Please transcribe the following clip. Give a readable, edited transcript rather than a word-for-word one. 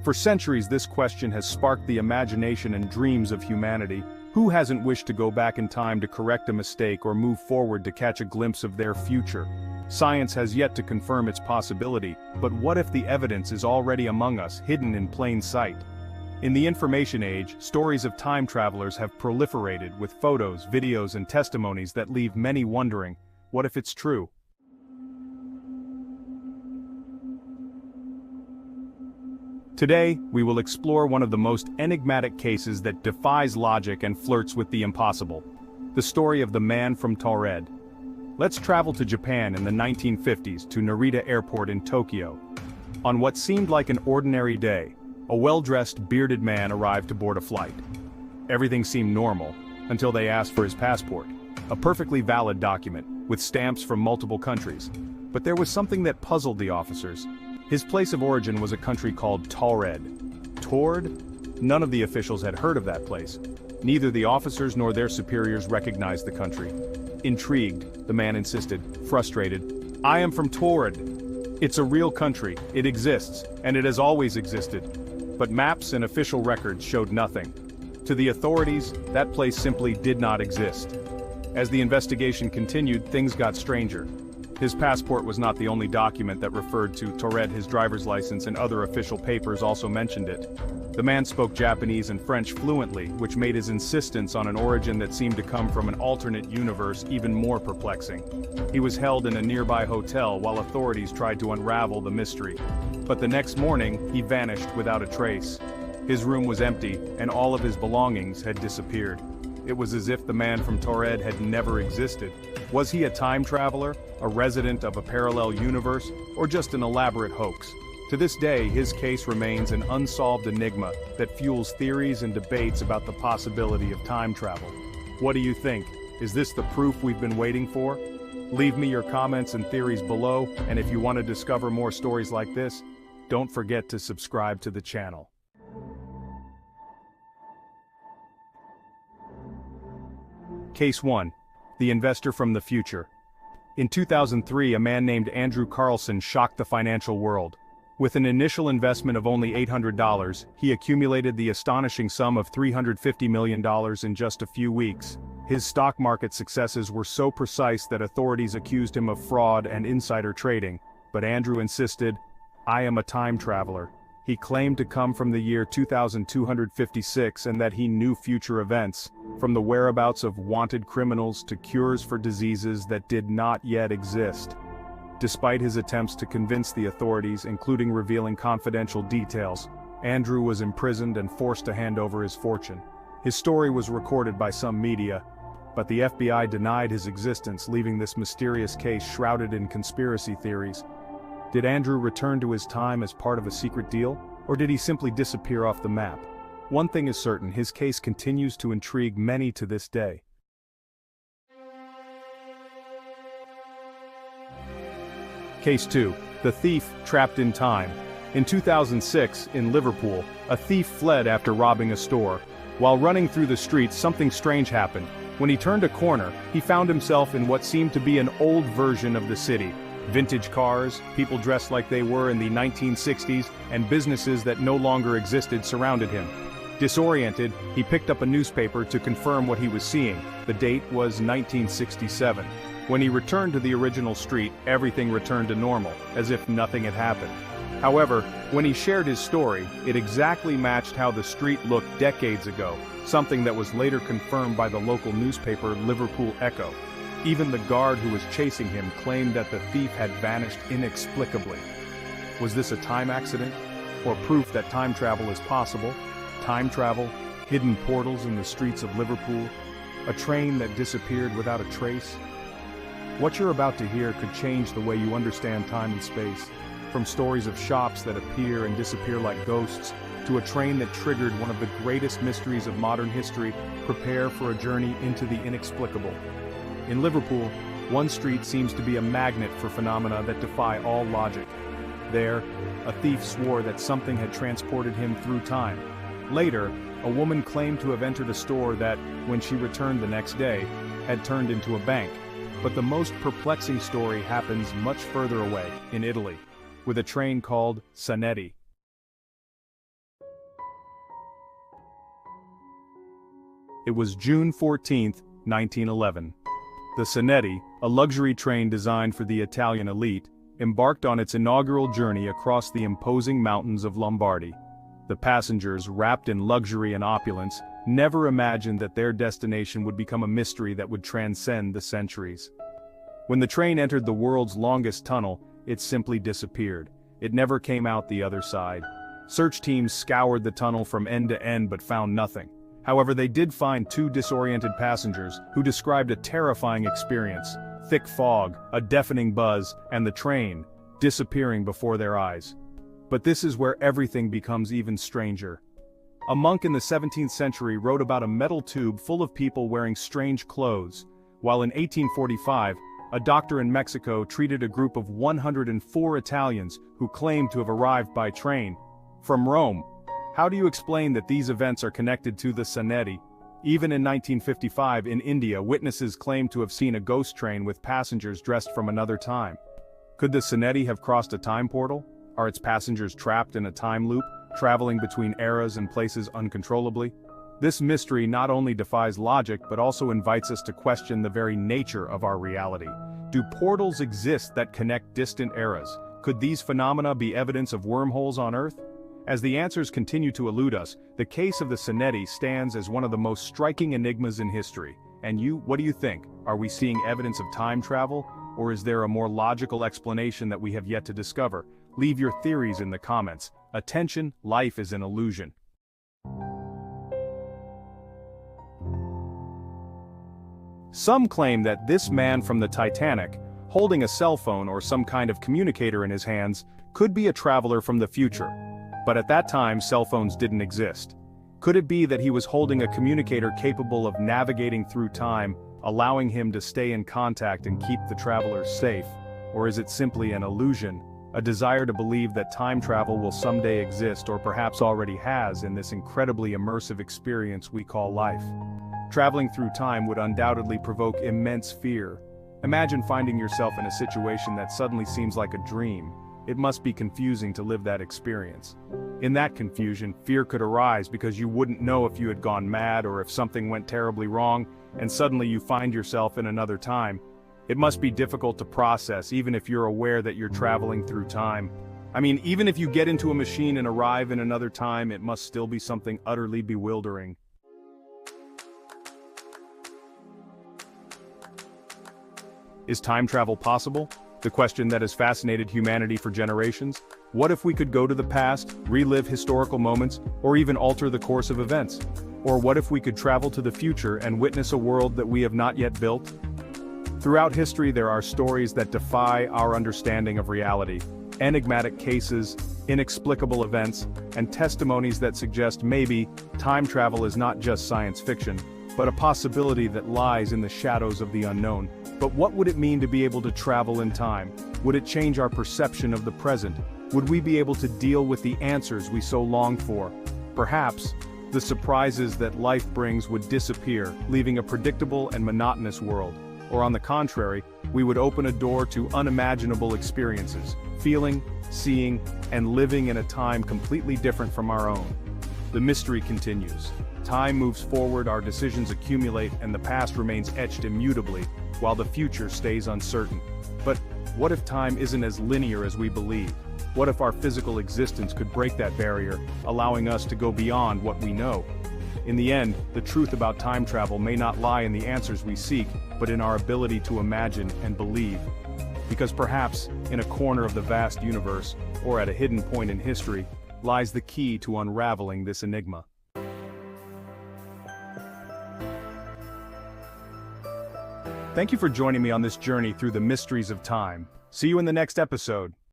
For centuries, this question has sparked the imagination and dreams of humanity. Who hasn't wished to go back in time to correct a mistake or move forward to catch a glimpse of their future? Science has yet to confirm its possibility, but what if the evidence is already among us, hidden in plain sight? In the information age, stories of time travelers have proliferated with photos, videos, and testimonies that leave many wondering, what if it's true? Today, we will explore one of the most enigmatic cases that defies logic and flirts with the impossible. The story of the man from Taured. Let's travel to Japan in the 1950s to Narita Airport in Tokyo. On what seemed like an ordinary day, a well-dressed, bearded man arrived to board a flight. Everything seemed normal, until they asked for his passport, a perfectly valid document, with stamps from multiple countries. But there was something that puzzled the officers. His place of origin was a country called Taured. Taured? None of the officials had heard of that place. Neither the officers nor their superiors recognized the country. Intrigued, the man insisted, frustrated, "I am from Taured. It's a real country, it exists, and it has always existed." But maps and official records showed nothing. To the authorities, that place simply did not exist. As the investigation continued, things got stranger. His passport was not the only document that referred to Taured. His driver's license and other official papers also mentioned it. The man spoke Japanese and French fluently, which made his insistence on an origin that seemed to come from an alternate universe even more perplexing. He was held in a nearby hotel while authorities tried to unravel the mystery. But the next morning, he vanished without a trace. His room was empty, and all of his belongings had disappeared. It was as if the man from Taured had never existed. Was he a time traveler, a resident of a parallel universe, or just an elaborate hoax? To this day, his case remains an unsolved enigma that fuels theories and debates about the possibility of time travel. What do you think? Is this the proof we've been waiting for? Leave me your comments and theories below, and if you want to discover more stories like this, don't forget to subscribe to the channel. Case 1. The Investor from the Future. In 2003, a man named Andrew Carlson shocked the financial world. With an initial investment of only $800, he accumulated the astonishing sum of $350 million in just a few weeks. His stock market successes were so precise that authorities accused him of fraud and insider trading. But Andrew insisted, "I am a time traveler." He claimed to come from the year 2256 and that he knew future events, from the whereabouts of wanted criminals to cures for diseases that did not yet exist. Despite his attempts to convince the authorities, including revealing confidential details, Andrew was imprisoned and forced to hand over his fortune. His story was recorded by some media, but the FBI denied his existence, leaving this mysterious case shrouded in conspiracy theories. Did Andrew return to his time as part of a secret deal, or did he simply disappear off the map? One thing is certain, his case continues to intrigue many to this day. Case 2. The Thief Trapped in Time. In 2006, in Liverpool, a thief fled after robbing a store. While running through the streets, something strange happened. When he turned a corner, he found himself in what seemed to be an old version of the city. Vintage cars, people dressed like they were in the 1960s, and businesses that no longer existed surrounded him. Disoriented, he picked up a newspaper to confirm what he was seeing. The date was 1967. When he returned to the original street, everything returned to normal, as if nothing had happened. However, when he shared his story, it exactly matched how the street looked decades ago, something that was later confirmed by the local newspaper Liverpool Echo. Even the guard who was chasing him claimed that the thief had vanished inexplicably. Was this a time accident? Or proof that time travel is possible? Time travel, hidden portals in the streets of Liverpool, a train that disappeared without a trace? What you're about to hear could change the way you understand time and space. From stories of shops that appear and disappear like ghosts, to a train that triggered one of the greatest mysteries of modern history, prepare for a journey into the inexplicable. In Liverpool, one street seems to be a magnet for phenomena that defy all logic. There, a thief swore that something had transported him through time. Later, a woman claimed to have entered a store that, when she returned the next day, had turned into a bank. But the most perplexing story happens much further away, in Italy, with a train called Sanetti. It was June 14, 1911. The Sonetti, a luxury train designed for the Italian elite, embarked on its inaugural journey across the imposing mountains of Lombardy. The passengers, wrapped in luxury and opulence, never imagined that their destination would become a mystery that would transcend the centuries. When the train entered the world's longest tunnel, it simply disappeared. It never came out the other side. Search teams scoured the tunnel from end to end but found nothing. However, they did find two disoriented passengers who described a terrifying experience: thick fog, a deafening buzz, and the train disappearing before their eyes. But this is where everything becomes even stranger. A monk in the 17th century wrote about a metal tube full of people wearing strange clothes, while in 1845, a doctor in Mexico treated a group of 104 Italians who claimed to have arrived by train from Rome. How do you explain that these events are connected to the Sonetti? Even in 1955 in India, witnesses claimed to have seen a ghost train with passengers dressed from another time. Could the Sonetti have crossed a time portal? Are its passengers trapped in a time loop, traveling between eras and places uncontrollably? This mystery not only defies logic but also invites us to question the very nature of our reality. Do portals exist that connect distant eras? Could these phenomena be evidence of wormholes on Earth? As the answers continue to elude us, the case of the Sonetti stands as one of the most striking enigmas in history. And you, what do you think? Are we seeing evidence of time travel? Or is there a more logical explanation that we have yet to discover? Leave your theories in the comments. Attention, life is an illusion. Some claim that this man from the Titanic, holding a cell phone or some kind of communicator in his hands, could be a traveler from the future. But at that time, cell phones didn't exist. Could it be that he was holding a communicator capable of navigating through time, allowing him to stay in contact and keep the travelers safe? Or is it simply an illusion? A desire to believe that time travel will someday exist or perhaps already has in this incredibly immersive experience we call life. Traveling through time would undoubtedly provoke immense fear. Imagine finding yourself in a situation that suddenly seems like a dream. It must be confusing to live that experience. In that confusion, fear could arise because you wouldn't know if you had gone mad or if something went terribly wrong, and suddenly you find yourself in another time. It must be difficult to process even if you're aware that you're traveling through time. I mean, even if you get into a machine and arrive in another time, it must still be something utterly bewildering. Is time travel possible? The question that has fascinated humanity for generations. What if we could go to the past, relive historical moments, or even alter the course of events? Or what if we could travel to the future and witness a world that we have not yet built? Throughout history, there are stories that defy our understanding of reality, enigmatic cases, inexplicable events, and testimonies that suggest maybe time travel is not just science fiction, but a possibility that lies in the shadows of the unknown. But what would it mean to be able to travel in time? Would it change our perception of the present? Would we be able to deal with the answers we so long for? Perhaps, the surprises that life brings would disappear, leaving a predictable and monotonous world. Or on the contrary, we would open a door to unimaginable experiences, feeling, seeing, and living in a time completely different from our own. The mystery continues. Time moves forward, our decisions accumulate, and the past remains etched immutably, while the future stays uncertain. But what if time isn't as linear as we believe? What if our physical existence could break that barrier, allowing us to go beyond what we know? In the end, the truth about time travel may not lie in the answers we seek, but in our ability to imagine and believe. Because perhaps, in a corner of the vast universe, or at a hidden point in history, lies the key to unraveling this enigma. Thank you for joining me on this journey through the mysteries of time. See you in the next episode.